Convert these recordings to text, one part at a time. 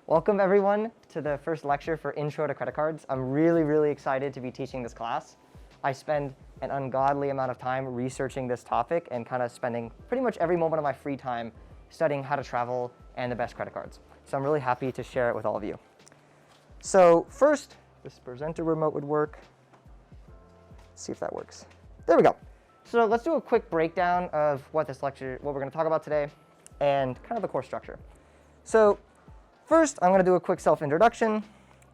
Welcome everyone to the first lecture for Intro to Credit Cards. I'm really excited to be teaching this class. I spend an ungodly amount of time researching this topic and kind of spending pretty much every moment of my free time studying how to travel and the best credit cards. So I'm really happy to share it with all of you. So first, this presenter remote would work. Let's see if that works. There we go. So let's do a quick breakdown of what we're going to talk about today, and kind of the course structure. So first, I'm going to do a quick self-introduction.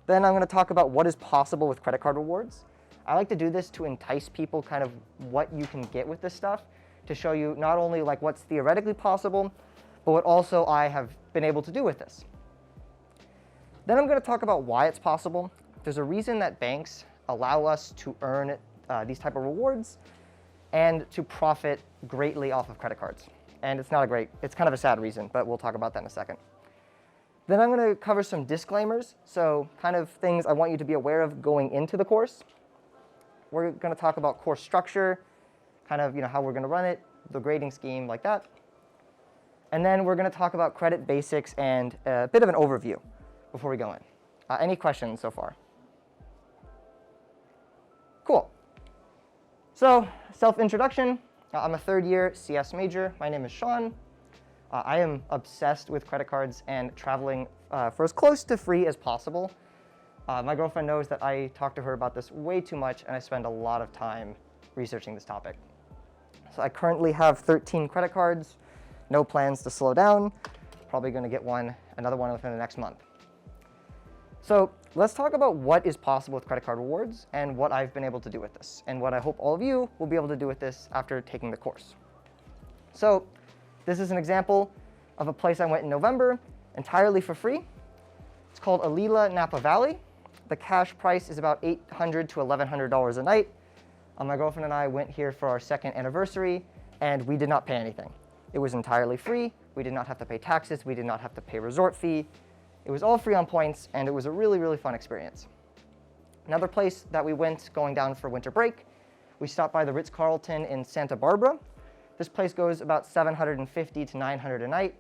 Then I'm going to talk about what is possible with credit card rewards. I like to do this to entice people kind of what you can get with this stuff, to show you not only like what's theoretically possible, but what also I have been able to do with this. Then I'm going to talk about why it's possible. There's a reason that banks allow us to earn these type of rewards and to profit greatly off of credit cards. And it's kind of a sad reason, but we'll talk about that in a second. Then I'm going to cover some disclaimers, so kind of things I want you to be aware of going into the course. We're going to talk about course structure, kind of how we're going to run it, the grading scheme, like that. And then we're going to talk about credit basics and a bit of an overview before we go in. Any questions so far? Cool. So, self-introduction. I'm a third-year CS major. My name is Sean. I am obsessed with credit cards and traveling for as close to free as possible. My girlfriend knows that I talk to her about this way too much, and I spend a lot of time researching this topic. So I currently have 13 credit cards, no plans to slow down. Probably going to get another one within the next month. So let's talk about what is possible with credit card rewards and what I've been able to do with this, and what I hope all of you will be able to do with this after taking the course. So this is an example of a place I went in November, entirely for free. It's called Alila Napa Valley. The cash price is about $800 to $1,100 a night. My girlfriend and I went here for our second anniversary, and we did not pay anything. It was entirely free. We did not have to pay taxes. We did not have to pay resort fee. It was all free on points, and it was a really fun experience. Another place that we went going down for winter break, we stopped by the Ritz-Carlton in Santa Barbara. This place goes about $750 to $900 a night.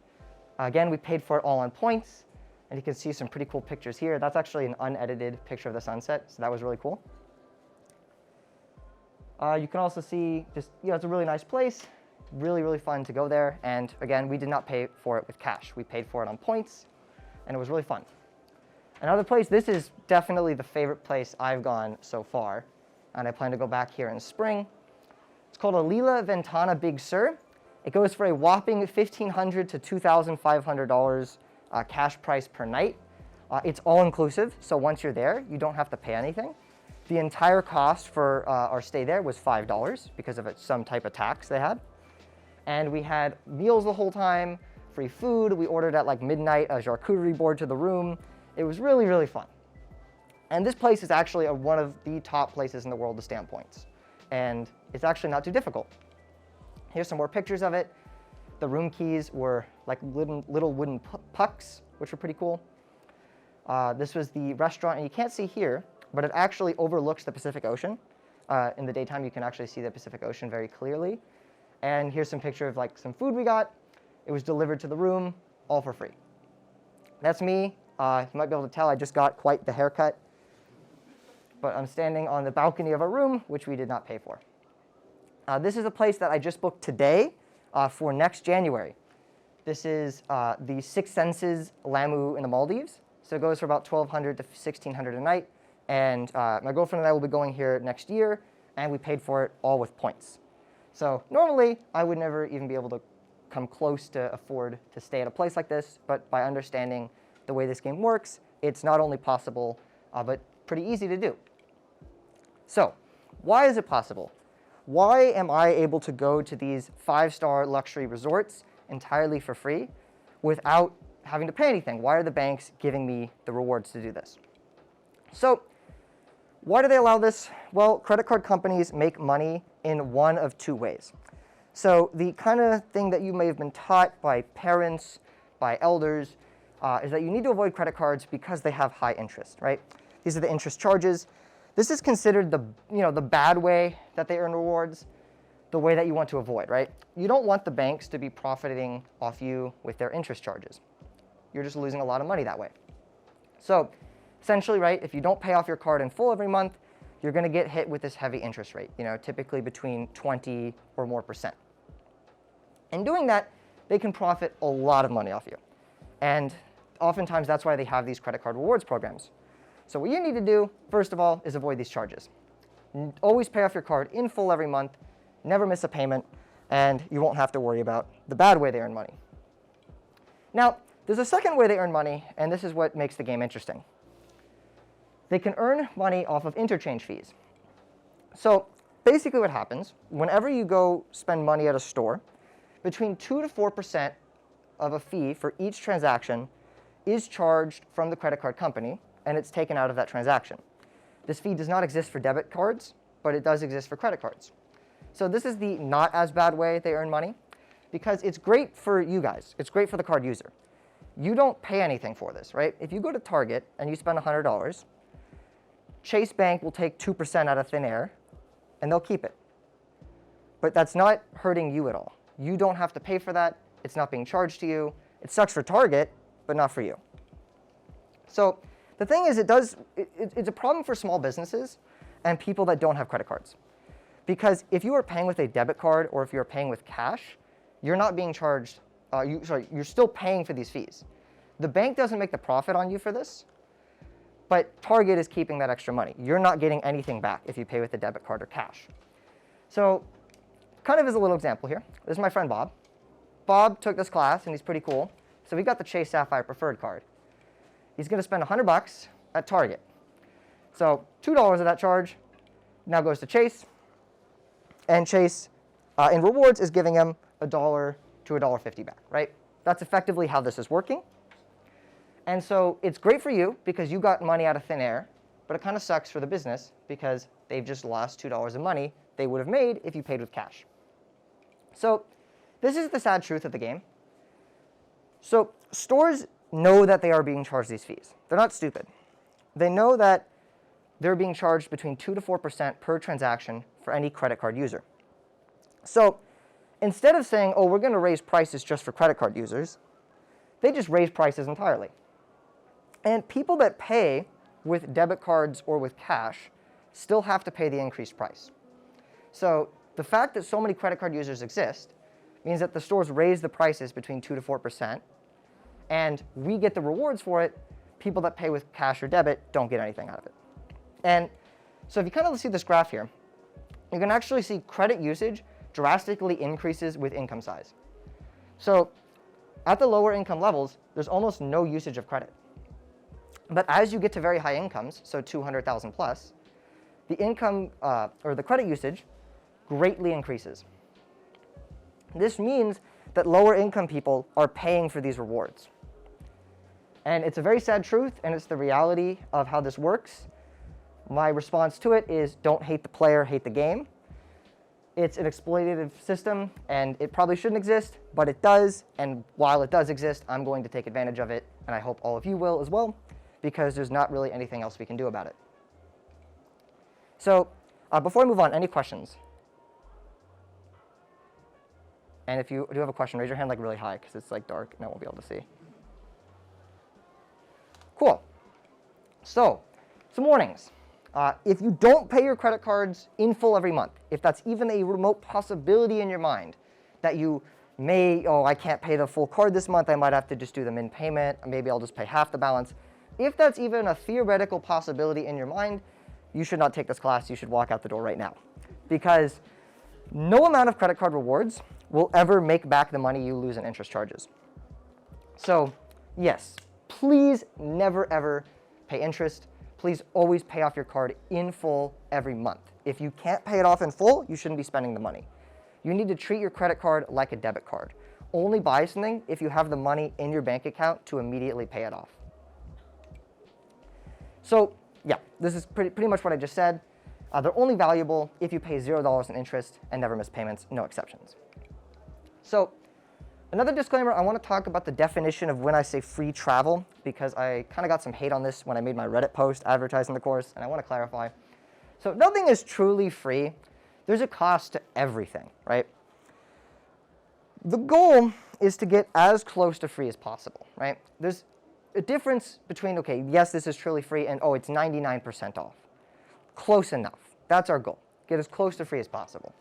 Again, we paid for it all on points, and you can see some pretty cool pictures here. That's actually an unedited picture of the sunset, so that was really cool. You can also see it's a really nice place, really fun to go there, and again, we did not pay for it with cash. We paid for it on points, and it was really fun. Another place, this is definitely the favorite place I've gone so far, and I plan to go back here in spring. It's called Alila Ventana Big Sur. It goes for a whopping $1,500 to $2,500 cash price per night. It's all inclusive, so once you're there, you don't have to pay anything. The entire cost for our stay there was $5 because of some type of tax they had. And we had meals the whole time, free food. We ordered at like midnight a charcuterie board to the room. It was really fun. And this place is actually one of the top places in the world to stay on points. And it's actually not too difficult. Here's some more pictures of it. The room keys were like little wooden pucks, which were pretty cool. This was the restaurant, and you can't see here, but it actually overlooks the Pacific Ocean. In the daytime, you can actually see the Pacific Ocean very clearly. And here's some picture of like some food we got. It was delivered to the room, all for free. That's me. You might be able to tell I just got quite the haircut. But I'm standing on the balcony of our room, which we did not pay for. This is a place that I just booked today for next January. This is the Six Senses Lamu in the Maldives. So it goes for about $1,200 to $1,600 a night. And my girlfriend and I will be going here next year, and we paid for it all with points. So normally, I would never even be able to come close to afford to stay at a place like this, but by understanding the way this game works, it's not only possible, but pretty easy to do. So, why is it possible? Why am I able to go to these 5-star luxury resorts entirely for free without having to pay anything? Why are the banks giving me the rewards to do this? So, why do they allow this? Well, credit card companies make money in one of two ways. So the kind of thing that you may have been taught by parents, by elders, is that you need to avoid credit cards because they have high interest, right? These are the interest charges. This is considered the bad way that they earn rewards, the way that you want to avoid, right? You don't want the banks to be profiting off you with their interest charges. You're just losing a lot of money that way. So essentially, right, if you don't pay off your card in full every month, you're going to get hit with this heavy interest rate, typically between 20 or more %. In doing that, they can profit a lot of money off you. And oftentimes that's why they have these credit card rewards programs. So what you need to do, first of all, is avoid these charges. Always pay off your card in full every month, never miss a payment, and you won't have to worry about the bad way they earn money. Now, there's a second way they earn money, and this is what makes the game interesting. They can earn money off of interchange fees. So basically what happens, whenever you go spend money at a store, between 2 to 4% of a fee for each transaction is charged from the credit card company, and it's taken out of that transaction. This fee does not exist for debit cards, but it does exist for credit cards. So this is the not as bad way they earn money, because it's great for you guys. It's great for the card user. You don't pay anything for this, right? If you go to Target and you spend $100, Chase Bank will take 2% out of thin air, and they'll keep it. But that's not hurting you at all. You don't have to pay for that. It's not being charged to you. It sucks for Target, but not for you. So the thing is, it's a problem for small businesses and people that don't have credit cards. Because if you are paying with a debit card or if you're paying with cash, you're not being charged, you're still paying for these fees. The bank doesn't make the profit on you for this, but Target is keeping that extra money. You're not getting anything back if you pay with a debit card or cash. So kind of as a little example here, this is my friend Bob. Bob took this class, and he's pretty cool. So he got the Chase Sapphire Preferred card. He's going to spend $100 at Target. So $2 of that charge now goes to Chase, and Chase, in rewards, is giving him $1 to $1.50 back, right? That's effectively how this is working. And so it's great for you because you got money out of thin air, but it kind of sucks for the business because they've just lost $2 of money they would have made if you paid with cash. So this is the sad truth of the game. So stores know that they are being charged these fees. They're not stupid. They know that they're being charged between 2 to 4% per transaction for any credit card user. So instead of saying, oh, we're going to raise prices just for credit card users, they just raise prices entirely. And people that pay with debit cards or with cash still have to pay the increased price. So the fact that so many credit card users exist means that the stores raise the prices between 2 to 4%, and we get the rewards for it. People that pay with cash or debit don't get anything out of it. And so if you kind of see this graph here, you can actually see credit usage drastically increases with income size. So at the lower income levels, there's almost no usage of credit. But as you get to very high incomes, so 200,000 plus, the income or the credit usage greatly increases. This means that lower income people are paying for these rewards. And it's a very sad truth, and it's the reality of how this works. My response to it is don't hate the player, hate the game. It's an exploitative system, and it probably shouldn't exist, but it does. And while it does exist, I'm going to take advantage of it, and I hope all of you will as well, because there's not really anything else we can do about it. So before I move on, any questions? And if you do have a question, raise your hand like really high, because it's like dark and I won't be able to see. Cool. So some warnings. If you don't pay your credit cards in full every month, if that's even a remote possibility in your mind that you may, oh, I can't pay the full card this month, I might have to just do them in payment, maybe I'll just pay half the balance. If that's even a theoretical possibility in your mind, you should not take this class. You should walk out the door right now, because no amount of credit card rewards will ever make back the money you lose in interest charges. So yes, please never ever pay interest. Please always pay off your card in full every month. If you can't pay it off in full, you shouldn't be spending the money. You need to treat your credit card like a debit card. Only buy something if you have the money in your bank account to immediately pay it off. So yeah, this is pretty much what I just said. They're only valuable if you pay $0 in interest and never miss payments, no exceptions. So another disclaimer, I want to talk about the definition of when I say free travel, because I kind of got some hate on this when I made my Reddit post advertising the course, and I want to clarify. So nothing is truly free. There's a cost to everything, right? The goal is to get as close to free as possible, right? a difference between, okay, yes, this is truly free, and oh, it's 99% off. Close enough. That's our goal. Get as close to free as possible.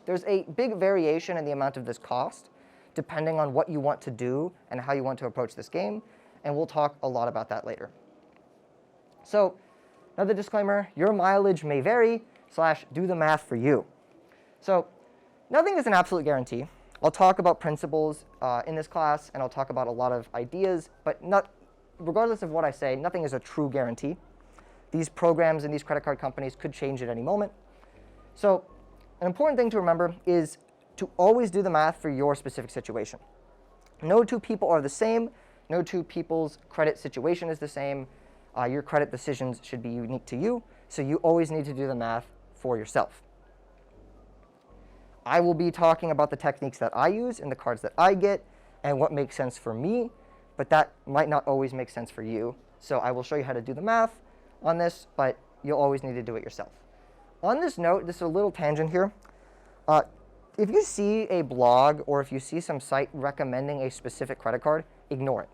There's a big variation in the amount of this cost, depending on what you want to do and how you want to approach this game, and we'll talk a lot about that later. So, another disclaimer, your mileage may vary, / do the math for you. So, nothing is an absolute guarantee. I'll talk about principles in this class, and I'll talk about a lot of ideas, but regardless of what I say, nothing is a true guarantee. These programs and these credit card companies could change at any moment. So an important thing to remember is to always do the math for your specific situation. No two people are the same. No two people's credit situation is the same. Your credit decisions should be unique to you, so you always need to do the math for yourself. I will be talking about the techniques that I use and the cards that I get and what makes sense for me, but that might not always make sense for you. So I will show you how to do the math on this, but you'll always need to do it yourself. On this note, this is a little tangent here. If you see a blog or if you see some site recommending a specific credit card, ignore it.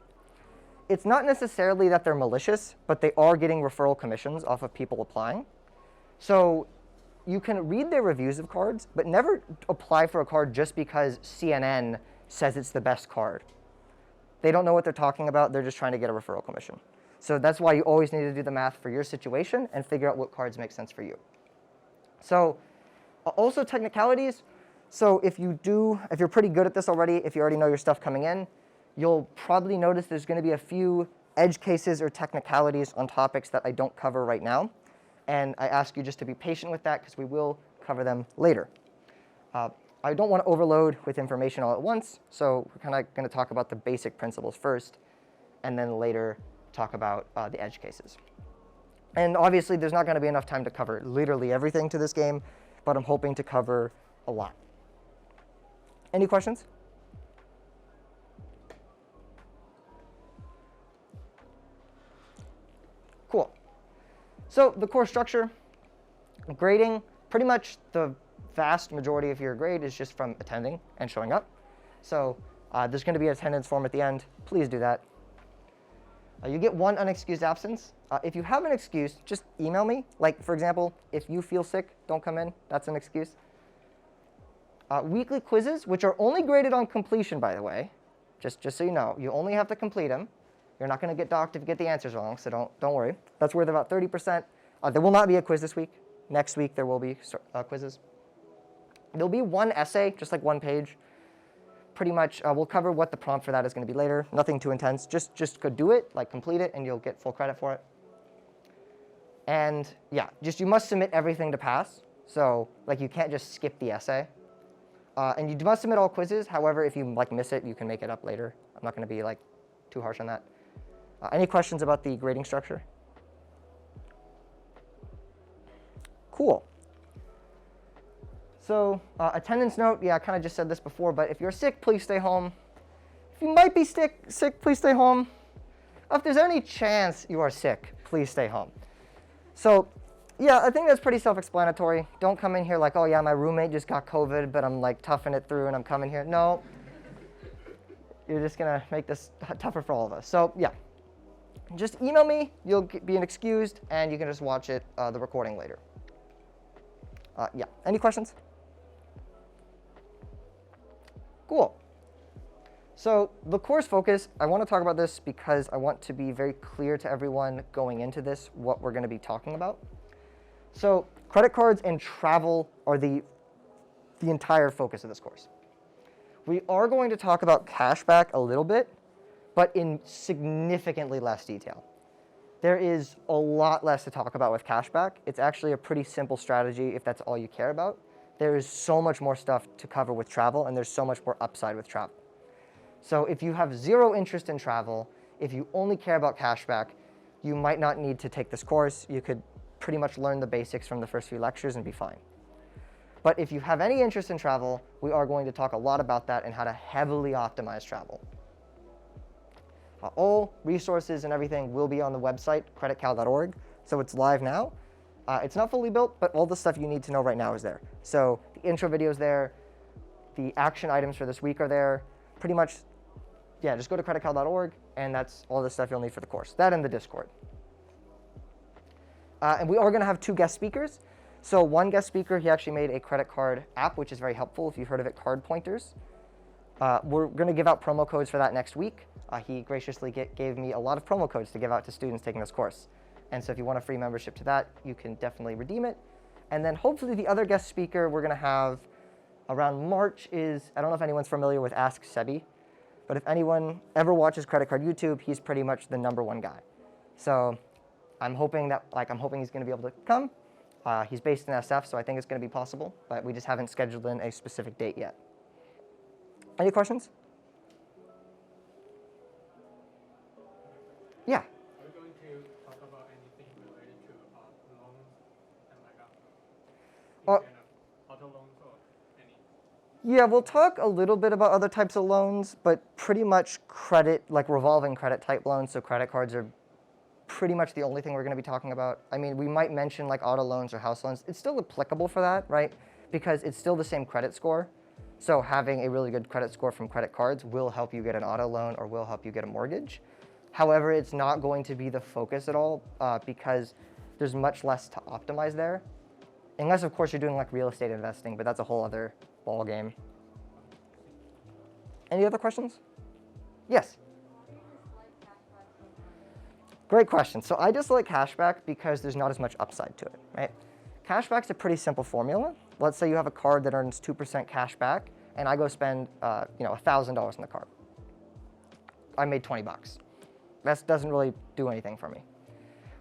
It's not necessarily that they're malicious, but they are getting referral commissions off of people applying. So you can read their reviews of cards, but never apply for a card just because CNN says it's the best card. They don't know what they're talking about. They're just trying to get a referral commission. So that's why you always need to do the math for your situation and figure out what cards make sense for you. So also technicalities. So if you're pretty good at this already, if you already know your stuff coming in, you'll probably notice there's going to be a few edge cases or technicalities on topics that I don't cover right now. And I ask you just to be patient with that because we will cover them later. I don't want to overload with information all at once, so we're kind of going to talk about the basic principles first, and then later talk about the edge cases. And obviously, there's not going to be enough time to cover literally everything to this game, but I'm hoping to cover a lot. Any questions? Cool. So the course structure, grading, pretty much the vast majority of your grade is just from attending and showing up. So there's going to be an attendance form at the end. Please do that. You get one unexcused absence. If you have an excuse, just email me. Like, for example, if you feel sick, don't come in. That's an excuse. Weekly quizzes, which are only graded on completion, by the way. Just so you know, you only have to complete them. You're not going to get docked if you get the answers wrong, so don't worry. That's worth about 30%. There will not be a quiz this week. Next week, there will be quizzes. There'll be one essay, just like one page. Pretty much, we'll cover what the prompt for that is going to be later. Nothing too intense. Just go do it, like complete it, and you'll get full credit for it. And yeah, you must submit everything to pass. So like you can't just skip the essay. And you must submit all quizzes. However, if you miss it, you can make it up later. I'm not going to be too harsh on that. Any questions about the grading structure? Cool. So attendance note, yeah, I kind of just said this before, but if you're sick, please stay home. If you might be sick, please stay home. If there's any chance you are sick, please stay home. So yeah, I think that's pretty self-explanatory. Don't come in here like, oh yeah, my roommate just got COVID, but I'm toughing it through and I'm coming here. No, you're just gonna make this tougher for all of us. So yeah, just email me, you'll be excused, and you can just watch it, the recording later. Yeah, any questions? Cool. So the course focus, I want to talk about this because I want to be very clear to everyone going into this what we're going to be talking about. So credit cards and travel are the entire focus of this course. We are going to talk about cashback a little bit, but in significantly less detail. There is a lot less to talk about with cashback. It's actually a pretty simple strategy if that's all you care about. There is so much more stuff to cover with travel, and there's so much more upside with travel. So if you have zero interest in travel, if you only care about cashback, you might not need to take this course. You could pretty much learn the basics from the first few lectures and be fine. But if you have any interest in travel, we are going to talk a lot about that and how to heavily optimize travel. All resources and everything will be on the website, creditcal.org, so it's live now. It's not fully built, but all the stuff you need to know right now is there. So the intro video is there, the action items for this week are there, pretty much yeah, just go to creditcal.org, and that's all the stuff you'll need for the course. That and the Discord. And we are going to have 2 guest speakers. So one guest speaker, he actually made a credit card app, which is very helpful if you've heard of it, Card Pointers. We're going to give out promo codes for that next week. He graciously gave me a lot of promo codes to give out to students taking this course. And so if you want a free membership to that, you can definitely redeem it. And then hopefully the other guest speaker we're going to have around March is, I don't know if anyone's familiar with Ask Sebi, but if anyone ever watches Credit Card YouTube, he's pretty much the #1 guy. So I'm hoping he's going to be able to come. He's based in SF, so I think it's going to be possible, but we just haven't scheduled in a specific date yet. Any questions? Yeah. Are we going to talk about anything related to loans and auto loans or any? Yeah, we'll talk a little bit about other types of loans, but pretty much credit, like revolving credit type loans, so credit cards are pretty much the only thing we're going to be talking about. I mean, we might mention like auto loans or house loans. It's still applicable for that, right? Because it's still the same credit score. So having a really good credit score from credit cards will help you get an auto loan or will help you get a mortgage. However, it's not going to be the focus at all because there's much less to optimize there. Unless, of course, you're doing like real estate investing, but that's a whole other ball game. Any other questions? Yes? Great question. So I just like cashback because there's not as much upside to it, right? Cashback's a pretty simple formula. Let's say you have a card that earns 2% cash back, and I go spend $1,000 in the card. I made 20 bucks. That doesn't really do anything for me.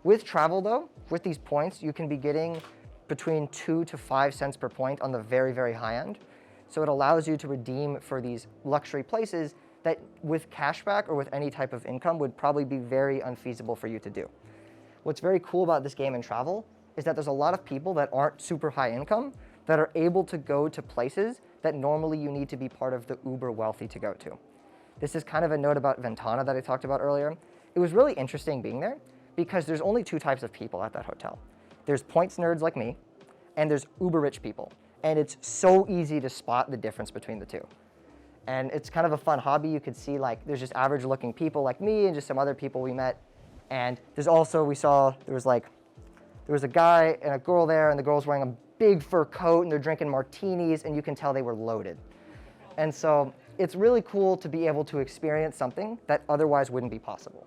With travel, though, with these points, you can be getting between 2 to 5 cents per point on the very, very high end. So it allows you to redeem for these luxury places that with cashback or with any type of income would probably be very unfeasible for you to do. What's very cool about this game in travel is that there's a lot of people that aren't super high income that are able to go to places that normally you need to be part of the uber wealthy to go to. This is kind of a note about Ventana that I talked about earlier. It was really interesting being there because there's only 2 types of people at that hotel. There's points nerds like me, and there's uber rich people. And it's so easy to spot the difference between the 2. And it's kind of a fun hobby. You could see like there's just average looking people like me and just some other people we met. And there's also, there was a guy and a girl there, and the girl's wearing a big fur coat and they're drinking martinis, and you can tell they were loaded. And so it's really cool to be able to experience something that otherwise wouldn't be possible.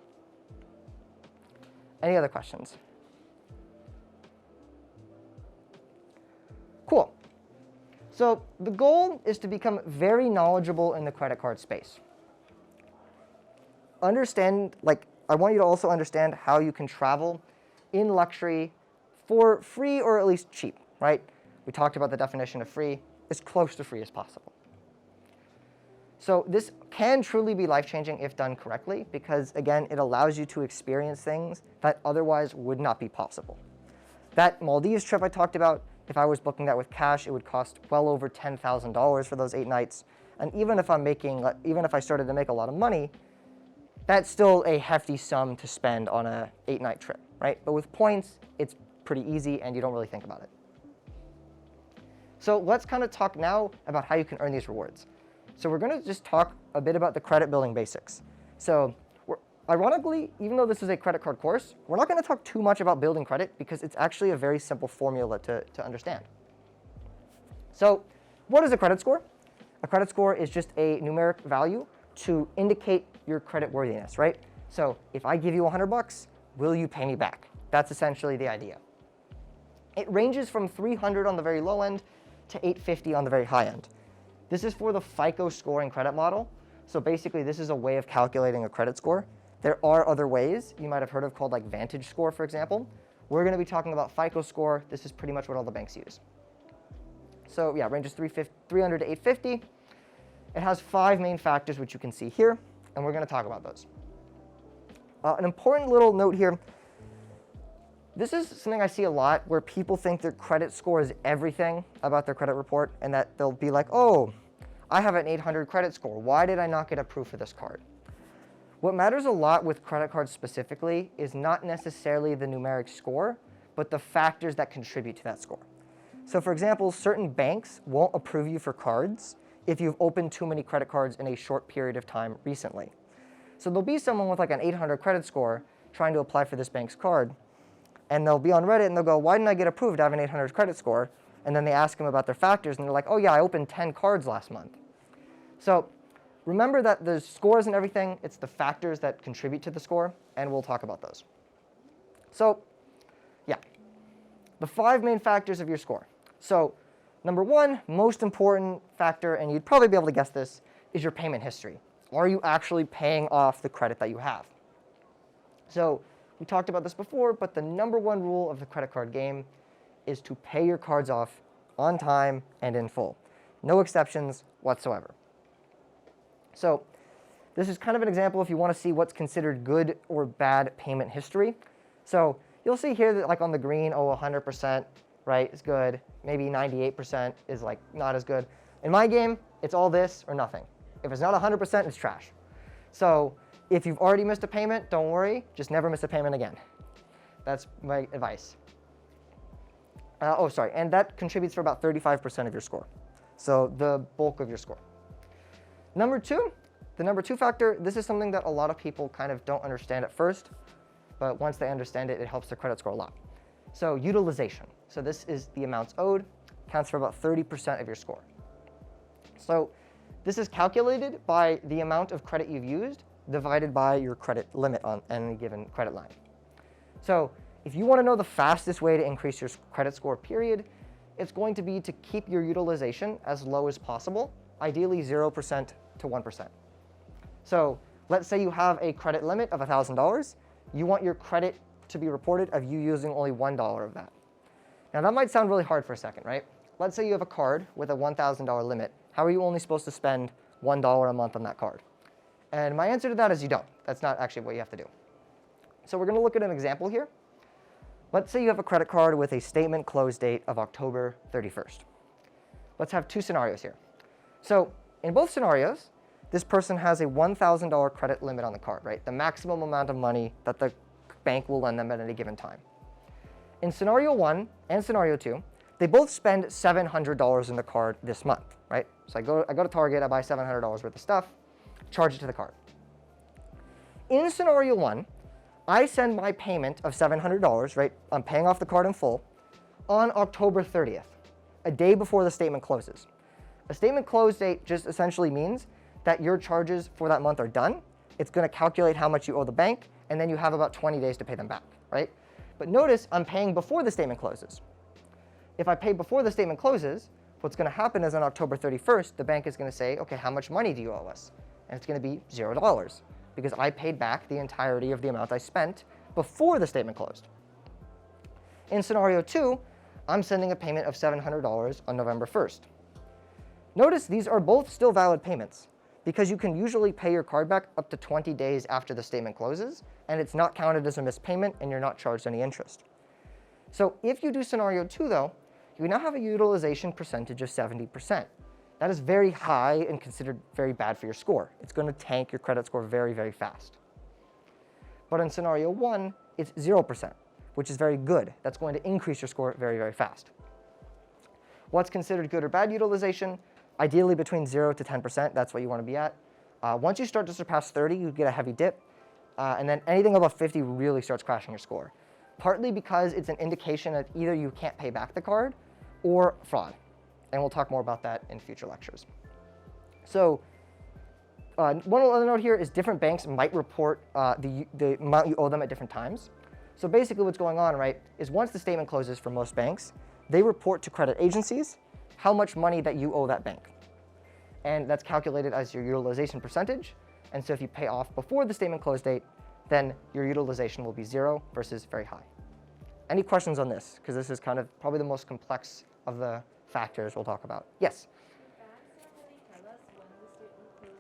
Any other questions? Cool. So the goal is to become very knowledgeable in the credit card space. I want you to also understand how you can travel in luxury for free or at least cheap, right? We talked about the definition of free, as close to free as possible. So this can truly be life-changing if done correctly because, again, it allows you to experience things that otherwise would not be possible. That Maldives trip I talked about, if I was booking that with cash, it would cost well over $10,000 for those 8 nights. And even if I started to make a lot of money, that's still a hefty sum to spend on a 8-night trip, right? But with points, it's pretty easy and you don't really think about it. So let's kind of talk now about how you can earn these rewards. So we're going to just talk a bit about the credit building basics. So ironically, even though this is a credit card course, we're not going to talk too much about building credit because it's actually a very simple formula to understand. So what is a credit score? A credit score is just a numeric value to indicate your credit worthiness, right? So if I give you 100 bucks, will you pay me back? That's essentially the idea. It ranges from 300 on the very low end to 850 on the very high end. This is for the FICO scoring credit model. So basically, this is a way of calculating a credit score. There are other ways you might have heard of called like Vantage score, for example. We're going to be talking about FICO score. This is pretty much what all the banks use. So yeah, ranges 300 to 850. It has 5 main factors, which you can see here, and we're going to talk about those. An important little note here. This is something I see a lot where people think their credit score is everything about their credit report, and that they'll be like, oh, I have an 800 credit score. Why did I not get approved for this card? What matters a lot with credit cards specifically is not necessarily the numeric score, but the factors that contribute to that score. So for example, certain banks won't approve you for cards if you've opened too many credit cards in a short period of time recently. So there'll be someone with like an 800 credit score trying to apply for this bank's card, and they'll be on Reddit and they'll go, why didn't I get approved? I have an 800 credit score. And then they ask them about their factors, and they're like, oh yeah, I opened 10 cards last month. So remember that the scores and everything, it's the factors that contribute to the score, and we'll talk about those. So yeah, the 5 main factors of your score. So number 1, most important factor, and you'd probably be able to guess this, is your payment history. Are you actually paying off the credit that you have? So we talked about this before, but the number 1 rule of the credit card game is to pay your cards off on time and in full. No exceptions whatsoever. So this is kind of an example if you want to see what's considered good or bad payment history. So you'll see here that like on the green, oh, 100%, right, is good. Maybe 98% is like not as good. In my game, it's all this or nothing. If it's not 100%, it's trash. So if you've already missed a payment, don't worry, just never miss a payment again. That's my advice. And that contributes for about 35% of your score. So the bulk of your score. Number 2, the number 2 factor, this is something that a lot of people kind of don't understand at first, but once they understand it, it helps their credit score a lot. So utilization. So this is the amounts owed, counts for about 30% of your score. So this is calculated by the amount of credit you've used divided by your credit limit on any given credit line. So if you want to know the fastest way to increase your credit score, period, it's going to be to keep your utilization as low as possible, ideally 0% to 1%. So let's say you have a credit limit of $1,000. You want your credit to be reported of you using only $1 of that. Now that might sound really hard for a second, right? Let's say you have a card with a $1,000 limit. How are you only supposed to spend $1 a month on that card? And my answer to that is you don't. That's not actually what you have to do. So we're going to look at an example here. Let's say you have a credit card with a statement close date of October 31st. Let's have 2 scenarios here. So in both scenarios, this person has a $1,000 credit limit on the card, right? The maximum amount of money that the bank will lend them at any given time. In scenario 1 and scenario 2, they both spend $700 in the card this month, right? So I go to Target, I buy $700 worth of stuff, charge it to the card. In scenario 1, I send my payment of $700, right? I'm paying off the card in full on October 30th, a day before the statement closes. A statement close date just essentially means that your charges for that month are done. It's going to calculate how much you owe the bank, and then you have about 20 days to pay them back, right? But notice I'm paying before the statement closes. If I pay before the statement closes, what's going to happen is on October 31st, the bank is going to say, okay, how much money do you owe us? And it's going to be $0 because I paid back the entirety of the amount I spent before the statement closed. In scenario 2, I'm sending a payment of $700 on November 1st. Notice these are both still valid payments because you can usually pay your card back up to 20 days after the statement closes, and it's not counted as a missed payment and you're not charged any interest. So if you do scenario 2 though, you now have a utilization percentage of 70%. That is very high and considered very bad for your score. It's going to tank your credit score very, very fast. But in scenario 1, it's 0%, which is very good. That's going to increase your score very, very fast. What's considered good or bad utilization? Ideally between 0 to 10%, that's what you want to be at. Once you start to surpass 30, you get a heavy dip. And then anything above 50 really starts crashing your score. Partly because it's an indication that either you can't pay back the card or fraud. And we'll talk more about that in future lectures. So one other note here is different banks might report the amount you owe them at different times. So basically what's going on, right, is once the statement closes for most banks, they report to credit agencies how much money that you owe that bank. And that's calculated as your utilization percentage. And so if you pay off before the statement close date, then your utilization will be 0 versus very high. Any questions on this? Because this is kind of probably the most complex of the factors we'll talk about. Yes? Banks don't really tell us when the statement close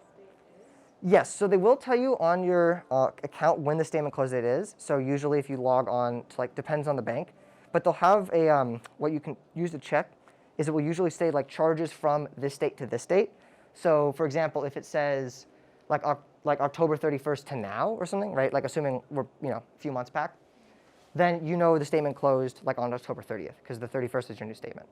date is? Yes, so they will tell you on your account when the statement close date is. So usually if you log on to, like, depends on the bank, but they'll have a, what you can use to check is it will usually say like charges from this date to this date. So for example, if it says like October 31st to now or something, right? Like assuming we're, a few months back, then you know the statement closed like on October 30th because the 31st is your new statement.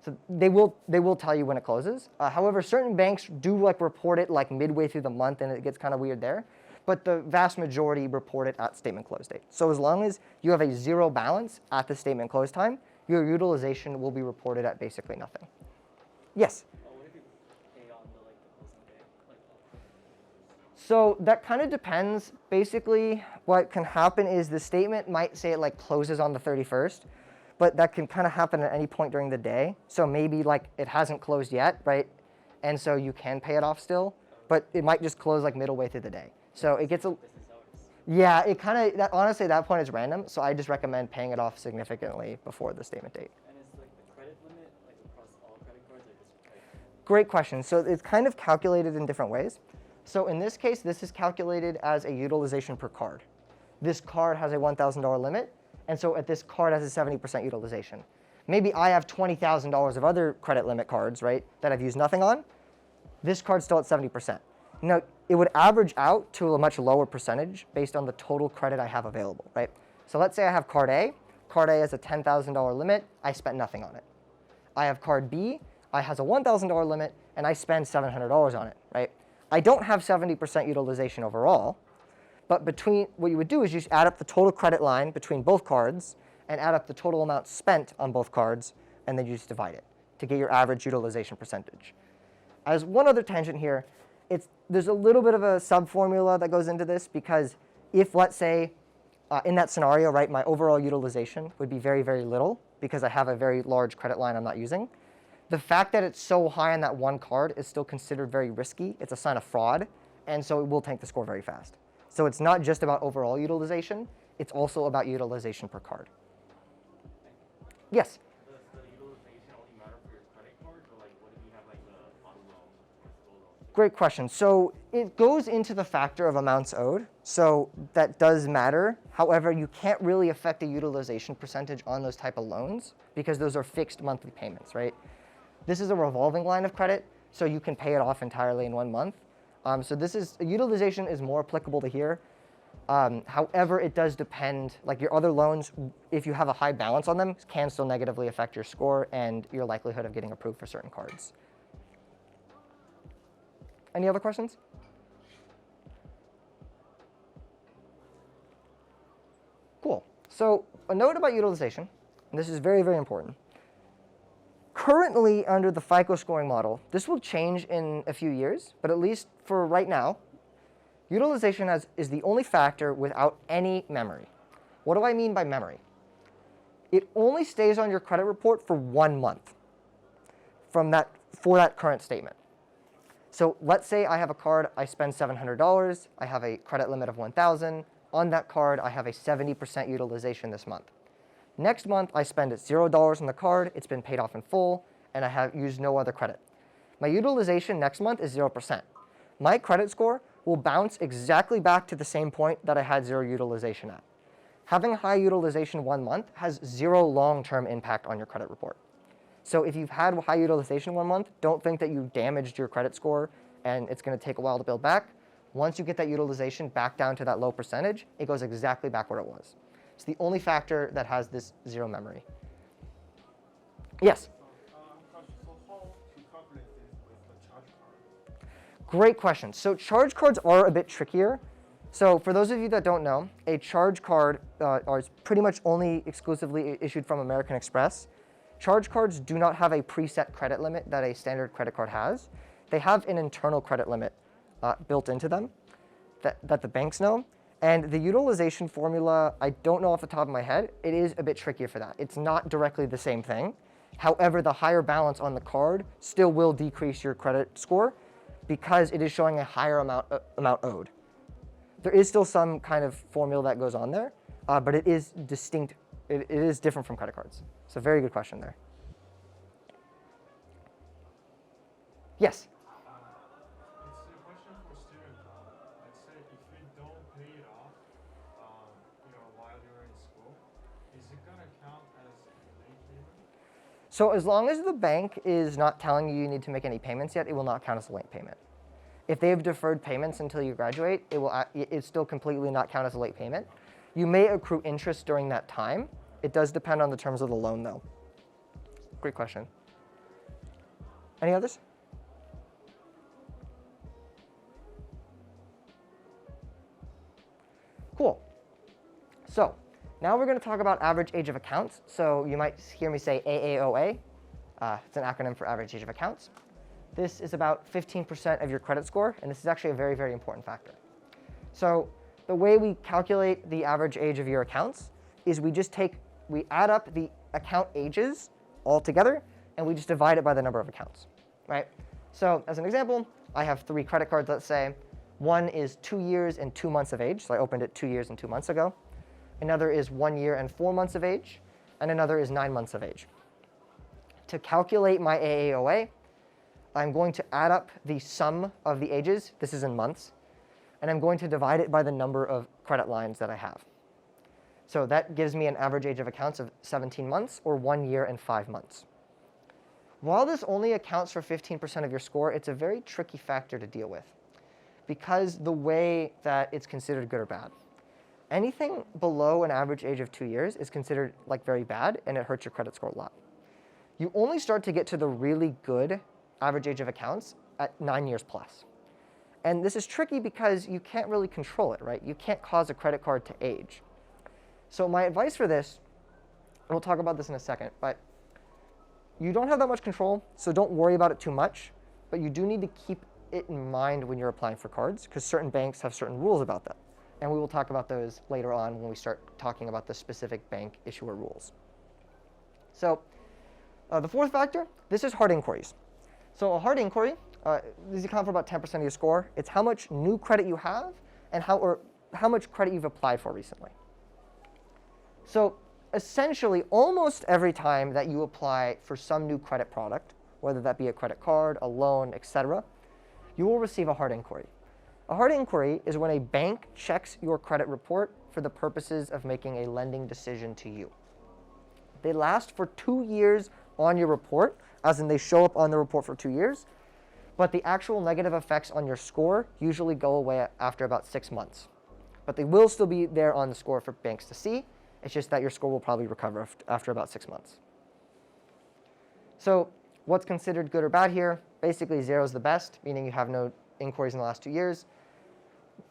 So they will tell you when it closes. However, certain banks do like report it like midway through the month and it gets kind of weird there. but the vast majority report it at statement close date. So as long as you have a zero balance at the statement close time, your utilization will be reported at basically nothing. Yes? What if you pay on the closing day? So that kind of depends. Basically, what can happen is the statement might say it closes on the 31st, but that can kind of happen at any point during the day. So maybe it hasn't closed yet, right? And so you can pay it off still, but it might just close middle way through the day. So it gets a, Business hours. yeah, it kind of, honestly at that point it's random. So I just recommend paying it off significantly before the statement date. And is the credit limit across all credit cards or just Great question. So it's kind of calculated in different ways. So in this case, this is calculated as a utilization per card. This card has a $1,000 limit, and so at this card has a 70% utilization. Maybe I have $20,000 of other credit limit cards, right, that I've used nothing on. This card's still at 70%. Now, it would average out to a much lower percentage based on the total credit I have available, right? So let's say I have card A. Card A has a $10,000 limit. I spent nothing on it. I have card B. I has a $1,000 limit, and I spend $700 on it, right? I don't have 70% utilization overall, but between what you would do is you just add up the total credit line between both cards and add up the total amount spent on both cards, and then you just divide it to get your average utilization percentage. As one other tangent here, there's a little bit of a sub-formula that goes into this because if, let's say, in that scenario, right, my overall utilization would be very, very little because I have a very large credit line I'm not using. The fact that it's so high on that one card is still considered very risky. It's a sign of fraud, and so it will tank the score very fast. So it's not just about overall utilization, it's also about utilization per card. Yes? Does the utilization only matter for your credit cards, or what if you have the auto loan or school loan? Great question. So it goes into the factor of amounts owed, so that does matter. However, you can't really affect the utilization percentage on those type of loans because those are fixed monthly payments, right? This is a revolving line of credit, so you can pay it off entirely in 1 month. So utilization is more applicable to here. However, it does depend, your other loans, if you have a high balance on them, can still negatively affect your score and your likelihood of getting approved for certain cards. Any other questions? Cool. So a note about utilization, and this is very, very important. Currently, under the FICO scoring model, this will change in a few years, but at least for right now, utilization is the only factor without any memory. What do I mean by memory? It only stays on your credit report for 1 month for that current statement. So let's say I have a card, I spend $700, I have a credit limit of $1,000. On that card, I have a 70% utilization this month. Next month, I spend $0 on the card, it's been paid off in full, and I have used no other credit. My utilization next month is 0%. My credit score will bounce exactly back to the same point that I had 0 utilization at. Having high utilization 1 month has 0 long-term impact on your credit report. So if you've had high utilization 1 month, don't think that you damaged your credit score and it's going to take a while to build back. Once you get that utilization back down to that low percentage, it goes exactly back where it was. It's the only factor that has this 0 memory. Yes? So how to calculate this with the charge card? Great question. So charge cards are a bit trickier. So for those of you that don't know, a charge card is pretty much only exclusively issued from American Express. Charge cards do not have a preset credit limit that a standard credit card has. They have an internal credit limit built into them that the banks know. And the utilization formula, I don't know off the top of my head. It is a bit trickier for that. It's not directly the same thing. However, the higher balance on the card still will decrease your credit score because it is showing a higher amount owed. There is still some kind of formula that goes on there, but it is distinct. It is different from credit cards. So very good question there. Yes? It's a question for student. Let's say if you don't pay it off, while you're in school, is it gonna count as a late payment? So as long as the bank is not telling you need to make any payments yet, it will not count as a late payment. If they have deferred payments until you graduate, it still completely not count as a late payment. You may accrue interest during that time. It does depend on the terms of the loan, though. Great question. Any others? So now we're going to talk about average age of accounts. So you might hear me say AAOA. It's an acronym for average age of accounts. This is about 15% of your credit score, and this is actually a very, very important factor. So the way we calculate the average age of your accounts is we add up the account ages all together, and we just divide it by the number of accounts, right? So as an example, I have 3 credit cards, let's say. One is 2 years and 2 months of age, so I opened it 2 years and 2 months ago. Another is 1 year and 4 months of age, and another is 9 months of age. To calculate my AAOA, I'm going to add up the sum of the ages, this is in months, and I'm going to divide it by the number of credit lines that I have. So that gives me an average age of accounts of 17 months, or 1 year and 5 months. While this only accounts for 15% of your score, it's a very tricky factor to deal with because the way that it's considered good or bad. Anything below an average age of 2 years is considered like very bad, and it hurts your credit score a lot. You only start to get to the really good average age of accounts at 9 years plus. And this is tricky because you can't really control it, right? You can't cause a credit card to age. So my advice for this, and we'll talk about this in a second, but you don't have that much control, so don't worry about it too much, but you do need to keep it in mind when you're applying for cards because certain banks have certain rules about that. And we will talk about those later on when we start talking about the specific bank issuer rules. So the fourth factor, this is hard inquiries. So a hard inquiry, these account for about 10% of your score. It's how much new credit you have and how much credit you've applied for recently. So essentially, almost every time that you apply for some new credit product, whether that be a credit card, a loan, etc., you will receive a hard inquiry. A hard inquiry is when a bank checks your credit report for the purposes of making a lending decision to you. They last for 2 years on your report, as in they show up on the report for 2 years, but the actual negative effects on your score usually go away after about 6 months. But they will still be there on the score for banks to see. It's just that your score will probably recover after about 6 months. So what's considered good or bad here? Basically, 0 is the best, meaning you have no inquiries in the last 2 years.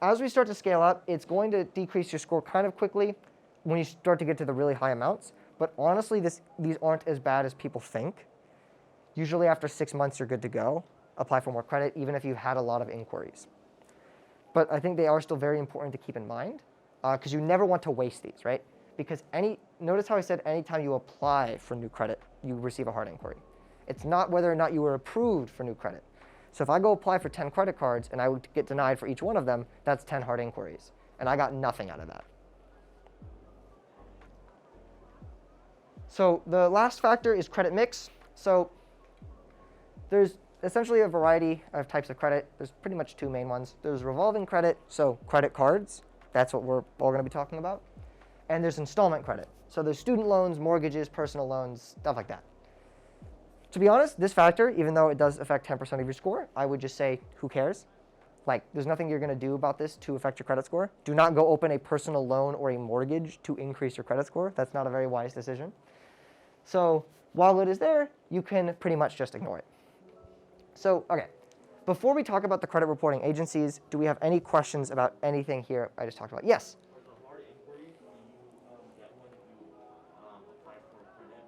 As we start to scale up, it's going to decrease your score kind of quickly when you start to get to the really high amounts. But honestly, these aren't as bad as people think. Usually after 6 months, you're good to go. Apply for more credit, even if you had a lot of inquiries. But I think they are still very important to keep in mind because you never want to waste these, right? Because notice how I said anytime you apply for new credit, you receive a hard inquiry. It's not whether or not you were approved for new credit. So if I go apply for 10 credit cards and I would get denied for each one of them, that's 10 hard inquiries. And I got nothing out of that. So the last factor is credit mix. So there's essentially a variety of types of credit. There's pretty much 2 main ones. There's revolving credit, so credit cards. That's what we're all going to be talking about. And there's installment credit. So there's student loans, mortgages, personal loans, stuff like that. To be honest, this factor, even though it does affect 10% of your score, I would just say, who cares? Like, there's nothing you're going to do about this to affect your credit score. Do not go open a personal loan or a mortgage to increase your credit score. That's not a very wise decision. So while it is there, you can pretty much just ignore it. So, okay, before we talk about the credit reporting agencies, do we have any questions about anything here I just talked about? Yes? For the hard inquiry, do you get one if you apply for credit limit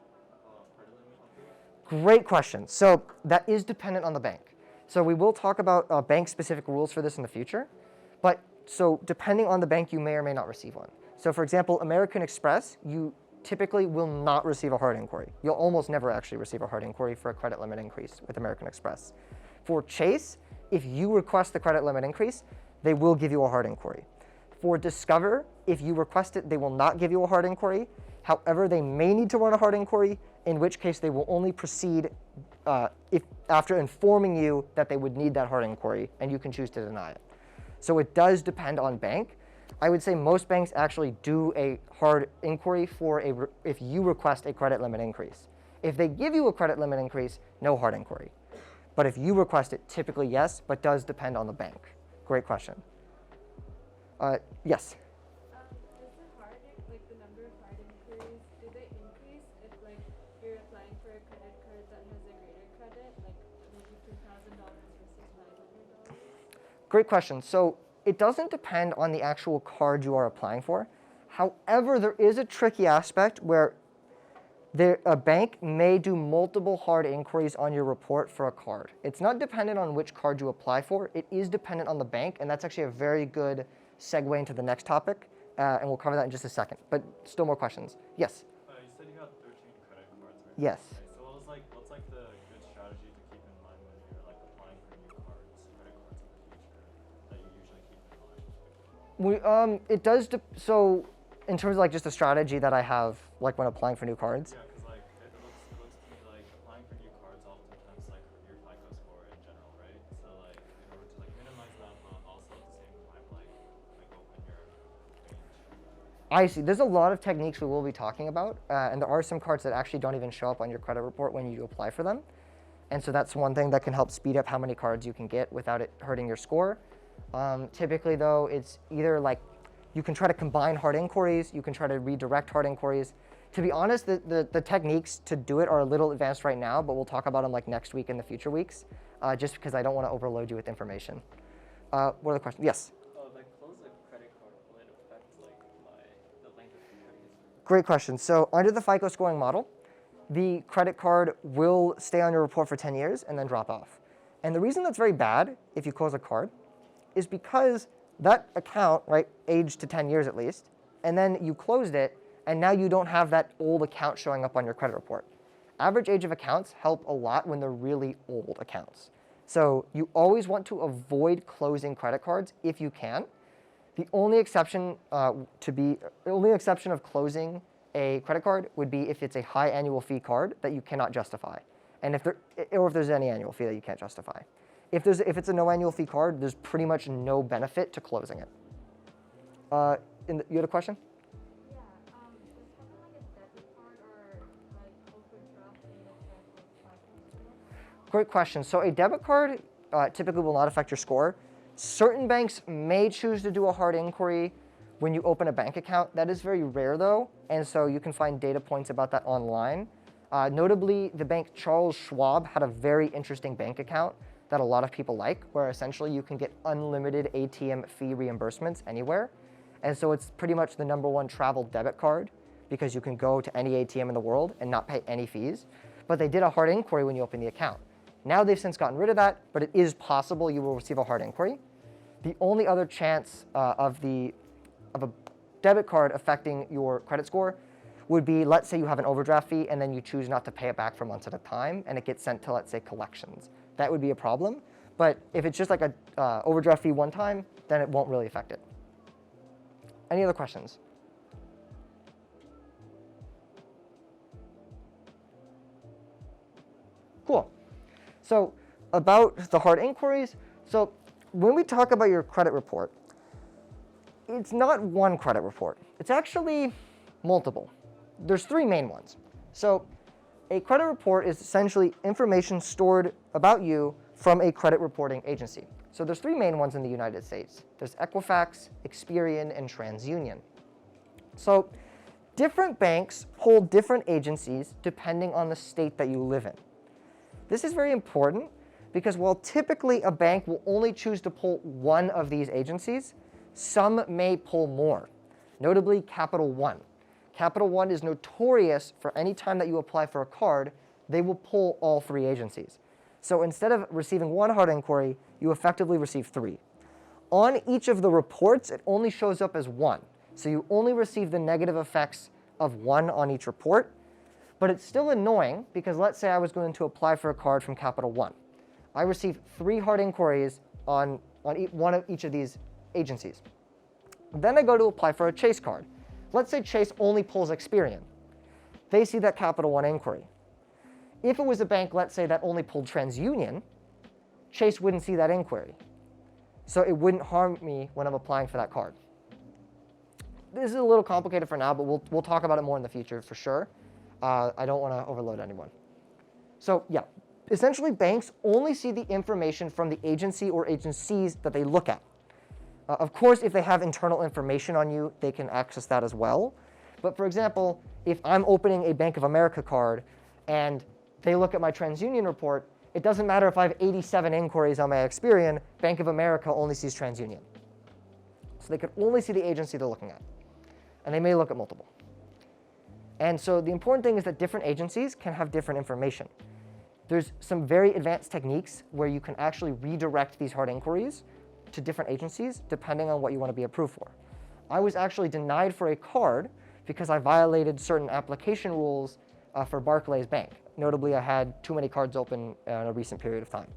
upgrade? Great question. So that is dependent on the bank. So we will talk about bank-specific rules for this in the future. But so depending on the bank, you may or may not receive one. So for example, American Express, you typically will not receive a hard inquiry. You'll almost never actually receive a hard inquiry for a credit limit increase with American Express. For Chase, if you request the credit limit increase, they will give you a hard inquiry. For Discover, if you request it, they will not give you a hard inquiry. However, they may need to run a hard inquiry, in which case they will only proceed if after informing you that they would need that hard inquiry, and you can choose to deny it. So it does depend on bank. I would say most banks actually do a hard inquiry if you request a credit limit increase. If they give you a credit limit increase, no hard inquiry. But if you request it, typically yes, but does depend on the bank. Great question. Yes? Does the number of hard inquiries, do they increase if you're applying for a credit card that has a greater credit, like maybe $2,000 versus $500? Great question. So it doesn't depend on the actual card you are applying for. However, there is a tricky aspect where a bank may do multiple hard inquiries on your report for a card. It's not dependent on which card you apply for. It is dependent on the bank, and that's actually a very good segue into the next topic, and we'll cover that in just a second. But still more questions. Yes? You said you got 13 credit cards, right? Yes. Okay, so what's like the good strategy to keep in mind when you're like applying for new cards, credit cards in the future that you usually keep in mind? It does, so in terms of like just a strategy that I have like when applying for new cards. Yeah, because like it looks to me like applying for new cards oftentimes like your FICO score in general, right? So like in order to like minimize that, but also at the same time like open your range. I see. There's a lot of techniques we will be talking about, and there are some cards that actually don't even show up on your credit report when you apply for them. And so that's one thing that can help speed up how many cards you can get without it hurting your score. Typically though, it's either like you can try to combine hard inquiries, you can try to redirect hard inquiries. To be honest, the techniques to do it are a little advanced right now, but we'll talk about them like next week and the future weeks, just because I don't want to overload you with information. What are the questions? Yes? Oh, if I close a credit card, will it affect like the length of the credit history? Great question. So under the FICO scoring model, the credit card will stay on your report for 10 years and then drop off. And the reason that's very bad if you close a card is because that account, right, aged to 10 years at least, and then you closed it, and now you don't have that old account showing up on your credit report. Average age of accounts help a lot when they're really old accounts. So you always want to avoid closing credit cards if you can. The only exception of closing a credit card would be if it's a high annual fee card that you cannot justify, and if there's any annual fee that you can't justify. If it's a no annual fee card, there's pretty much no benefit to closing it. You had a question? Yeah, does having like a debit card or like overdraft in effect of FICO? Great question. So a debit card typically will not affect your score. Certain banks may choose to do a hard inquiry when you open a bank account. That is very rare though, and so you can find data points about that online. Notably, the bank Charles Schwab had a very interesting bank account that a lot of people like, where essentially you can get unlimited ATM fee reimbursements anywhere. And so it's pretty much the #1 travel debit card because you can go to any ATM in the world and not pay any fees. But they did a hard inquiry when you open the account. Now they've since gotten rid of that, but it is possible you will receive a hard inquiry. The only other chance of a debit card affecting your credit score would be, let's say you have an overdraft fee and then you choose not to pay it back for months at a time and it gets sent to, let's say, collections. That would be a problem. But if it's just like a overdraft fee one time, then it won't really affect it. Any other questions? Cool. So about the hard inquiries, so when we talk about your credit report, it's not one credit report. It's actually multiple. There's 3 main ones. So a credit report is essentially information stored about you from a credit reporting agency. So there's 3 main ones in the United States. There's Equifax, Experian, and TransUnion. So different banks pull different agencies depending on the state that you live in. This is very important because while typically a bank will only choose to pull one of these agencies, some may pull more, notably Capital One. Capital One is notorious for any time that you apply for a card, they will pull all 3 agencies. So instead of receiving 1 hard inquiry, you effectively receive 3. On each of the reports, it only shows up as 1. So you only receive the negative effects of 1 on each report, but it's still annoying because let's say I was going to apply for a card from Capital One. I received 3 hard inquiries on one of each of these agencies. Then I go to apply for a Chase card. Let's say Chase only pulls Experian. They see that Capital One inquiry. If it was a bank, let's say, that only pulled TransUnion, Chase wouldn't see that inquiry. So it wouldn't harm me when I'm applying for that card. This is a little complicated for now, but we'll talk about it more in the future for sure. I don't want to overload anyone. So yeah, essentially banks only see the information from the agency or agencies that they look at. Of course, if they have internal information on you, they can access that as well. But for example, if I'm opening a Bank of America card and they look at my TransUnion report, it doesn't matter if I have 87 inquiries on my Experian, Bank of America only sees TransUnion. So they could only see the agency they're looking at. and they may look at multiple. And so the important thing is that different agencies can have different information. There's some very advanced techniques where you can actually redirect these hard inquiries to different agencies depending on what you want to be approved for. I was actually denied for a card because I violated certain application rules for Barclays Bank. Notably, I had too many cards open in a recent period of time.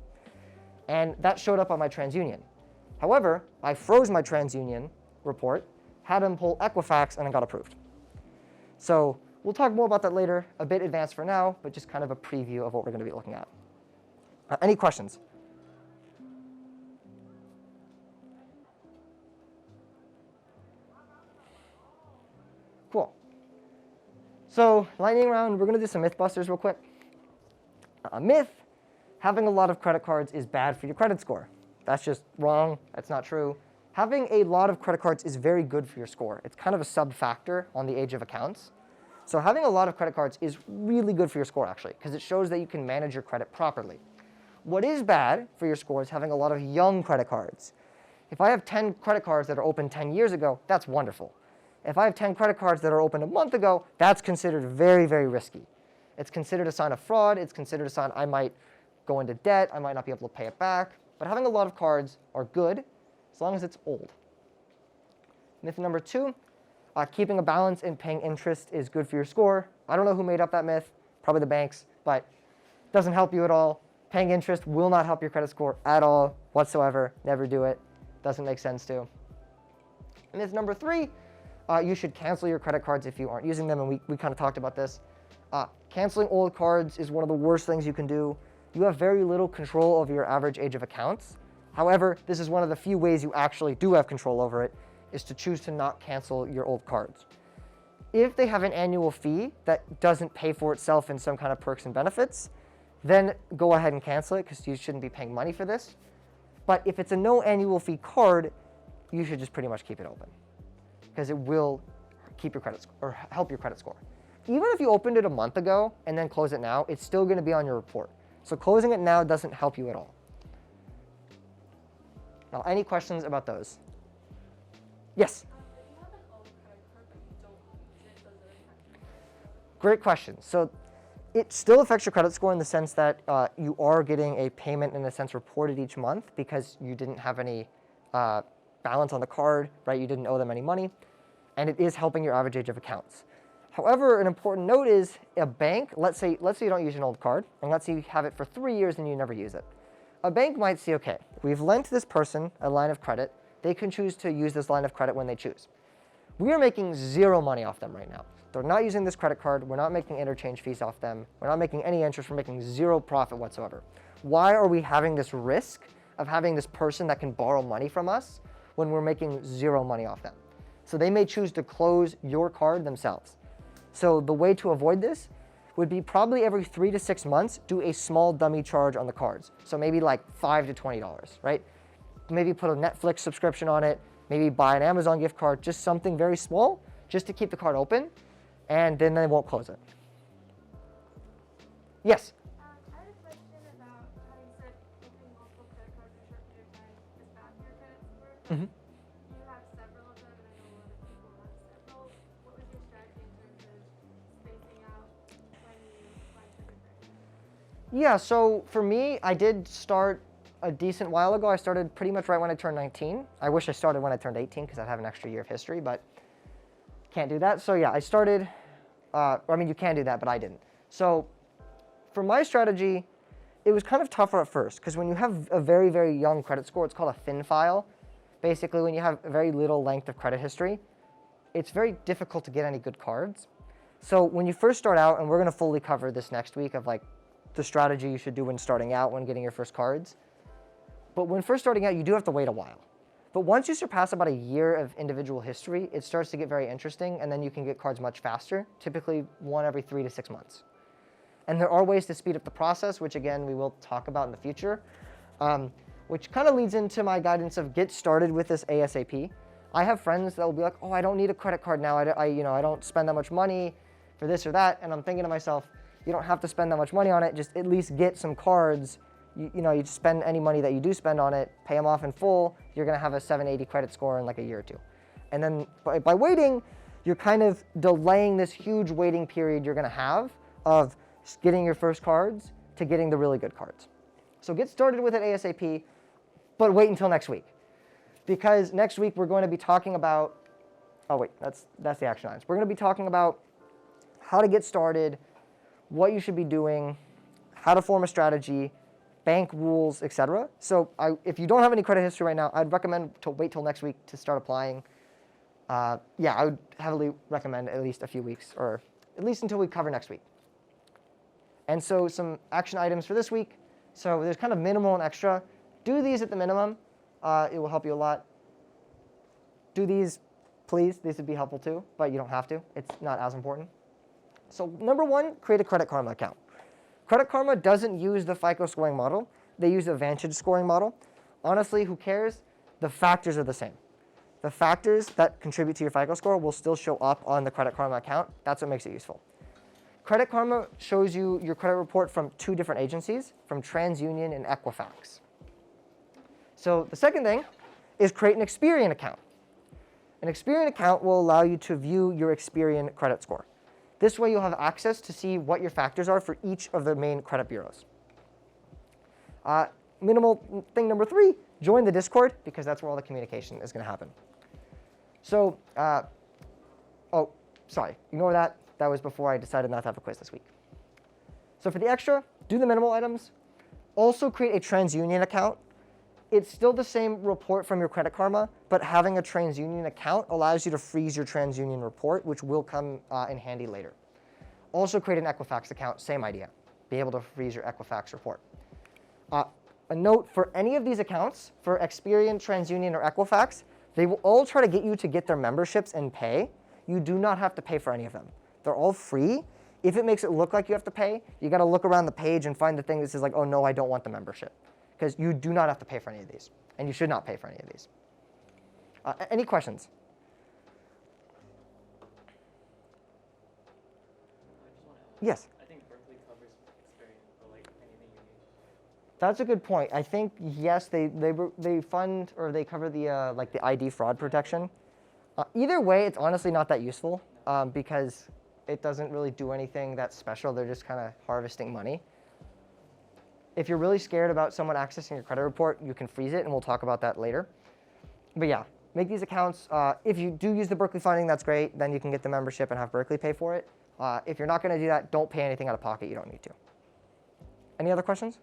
And that showed up on my TransUnion. However, I froze my TransUnion report, had them pull Equifax, and it got approved. So we'll talk more about that later, a bit advanced for now, but just kind of a preview of what we're going to be looking at. Any questions? Cool. So lightning round, we're going to do some myth busters real quick. A myth, having a lot of credit cards is bad for your credit score. That's just wrong. That's not true. Having a lot of credit cards is very good for your score. It's kind of a sub-factor on the age of accounts. So having a lot of credit cards is really good for your score, actually, because it shows that you can manage your credit properly. What is bad for your score is having a lot of young credit cards. If I have 10 credit cards that are opened 10 years ago, that's wonderful. If I have 10 credit cards that are opened a month ago, that's considered very, very risky. It's considered a sign of fraud. It's considered a sign I might go into debt. I might not be able to pay it back. But having a lot of cards are good as long as it's old. Myth number 2, keeping a balance and paying interest is good for your score. I don't know who made up that myth, probably the banks, but it doesn't help you at all. Paying interest will not help your credit score at all whatsoever. Never do it. Doesn't make sense to. Myth number 3, you should cancel your credit cards if you aren't using them, and we kind of talked about this. Canceling old cards is one of the worst things you can do. You have very little control over your average age of accounts. However, this is one of the few ways you actually do have control over it, is to choose to not cancel your old cards. If they have an annual fee that doesn't pay for itself in some kind of perks and benefits, then go ahead and cancel it because you shouldn't be paying money for this. But if it's a no annual fee card, you should just pretty much keep it open because it will keep your credit score or help your credit score. Even if you opened it a month ago and then close it now, it's still going to be on your report. So closing it now doesn't help you at all. Now, any questions about those? Yes? If you have an old credit card but you don't use it, does it affect your credit score? Great question. So it still affects your credit score in the sense that you are getting a payment in a sense reported each month because you didn't have any balance on the card, right? You didn't owe them any money, and it is helping your average age of accounts. However, an important note is a bank, let's say you don't use an old card, and let's say you have it for 3 years and you never use it. A bank might see, okay, we've lent this person a line of credit. They can choose to use this line of credit when they choose. We are making zero money off them right now. They're not using this credit card. We're not making interchange fees off them. We're not making any interest. We're making zero profit whatsoever. Why are we having this risk of having this person that can borrow money from us when we're making zero money off them? So they may choose to close your card themselves. So the way to avoid this would be probably every 3 to 6 months, do a small dummy charge on the cards. So maybe like $5 to $20, right? Maybe put a Netflix subscription on it, maybe buy an Amazon gift card, just something very small, just to keep the card open, and then they won't close it. Yes? I had a question about how you said opening multiple credit cards for a short period of time is bad for your credit score. Mm-hmm. You have several of them, and I know a lot of people have several. What was your strategy in terms of spacing out when you applied for your credit card? Yeah, so for me, I did start a decent while ago. I started pretty much right when I turned 19. I wish I started when I turned 18 because I'd have an extra year of history, but can't do that. So yeah, I started, I mean, you can do that, but I didn't. So for my strategy, it was kind of tougher at first because when you have a very, very young credit score, it's called a thin file. Basically, when you have very little length of credit history, it's very difficult to get any good cards. So when you first start out, and we're going to fully cover this next week of like the strategy you should do when starting out, when getting your first cards. But when first starting out, you do have to wait a while. But once you surpass about a year of individual history, it starts to get very interesting, and then you can get cards much faster, typically one every 3 to 6 months. And there are ways to speed up the process, which again, we will talk about in the future, which kind of leads into my guidance of get started with this ASAP. I have friends that will be like, oh, I don't need a credit card now. I don't spend that much money for this or that. And I'm thinking to myself, you don't have to spend that much money on it. Just at least get some cards. You spend any money that you do spend on it, pay them off in full, you're going to have a 780 credit score in like a year or two. And then by waiting, you're kind of delaying this huge waiting period you're going to have of getting your first cards to getting the really good cards. So get started with it ASAP, but wait until next week. Because next week we're going to be talking about, oh wait, that's the action items. We're going to be talking about how to get started, what you should be doing, how to form a strategy, bank rules, etc. So if you don't have any credit history right now, I'd recommend to wait till next week to start applying. I would heavily recommend at least a few weeks, or at least until we cover next week. And so some action items for this week. So there's kind of minimal and extra. Do these at the minimum. It will help you a lot. Do these, please. These would be helpful too, but you don't have to. It's not as important. So number one, create a Credit Karma account. Credit Karma doesn't use the FICO scoring model. They use the Vantage scoring model. Honestly, who cares? The factors are the same. The factors that contribute to your FICO score will still show up on the Credit Karma account. That's what makes it useful. Credit Karma shows you your credit report from two different agencies, from TransUnion and Equifax. So the second thing is create an Experian account. An Experian account will allow you to view your Experian credit score. This way you'll have access to see what your factors are for each of the main credit bureaus. Minimal thing number three, join the Discord, because that's where all the communication is going to happen. So, oh, sorry, ignore that. That was before I decided not to have a quiz this week. So for the extra, do the minimal items. Also create a TransUnion account. It's still the same report from your Credit Karma, but having a TransUnion account allows you to freeze your TransUnion report, which will come in handy later. Also create an Equifax account, same idea. Be able to freeze your Equifax report. A note for any of these accounts, for Experian, TransUnion, or Equifax, they will all try to get you to get their memberships and pay. You do not have to pay for any of them. They're all free. If it makes it look like you have to pay, you got to look around the page and find the thing that says like, oh no, I don't want the membership. Because you do not have to pay for any of these, and you should not pay for any of these. Any questions? I just want to ask. Yes. I think Berkeley covers Experian, but like anything you need. That's a good point. I think yes, they fund or they cover the like the ID fraud protection. Either way, it's honestly not that useful because it doesn't really do anything that's special. They're just kind of harvesting money. If you're really scared about someone accessing your credit report, you can freeze it, and we'll talk about that later. But yeah, make these accounts. If you do use the Berkeley funding, that's great. Then you can get the membership and have Berkeley pay for it. If you're not going to do that, don't pay anything out of pocket. You don't need to. Any other questions?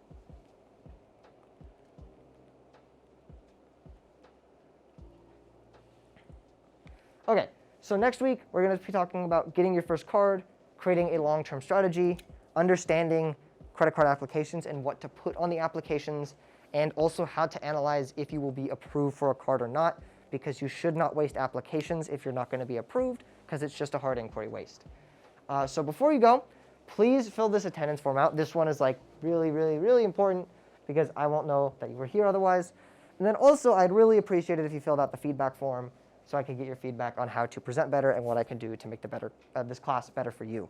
Okay, so next week, we're going to be talking about getting your first card, creating a long-term strategy, understanding credit card applications and what to put on the applications, and also how to analyze if you will be approved for a card or not, because you should not waste applications if you're not going to be approved, because it's just a hard inquiry waste. So before you go, please fill this attendance form out. This one is like really, really, really important because I won't know that you were here otherwise. And then also, I'd really appreciate it if you filled out the feedback form so I could get your feedback on how to present better and what I can do to make this class better for you.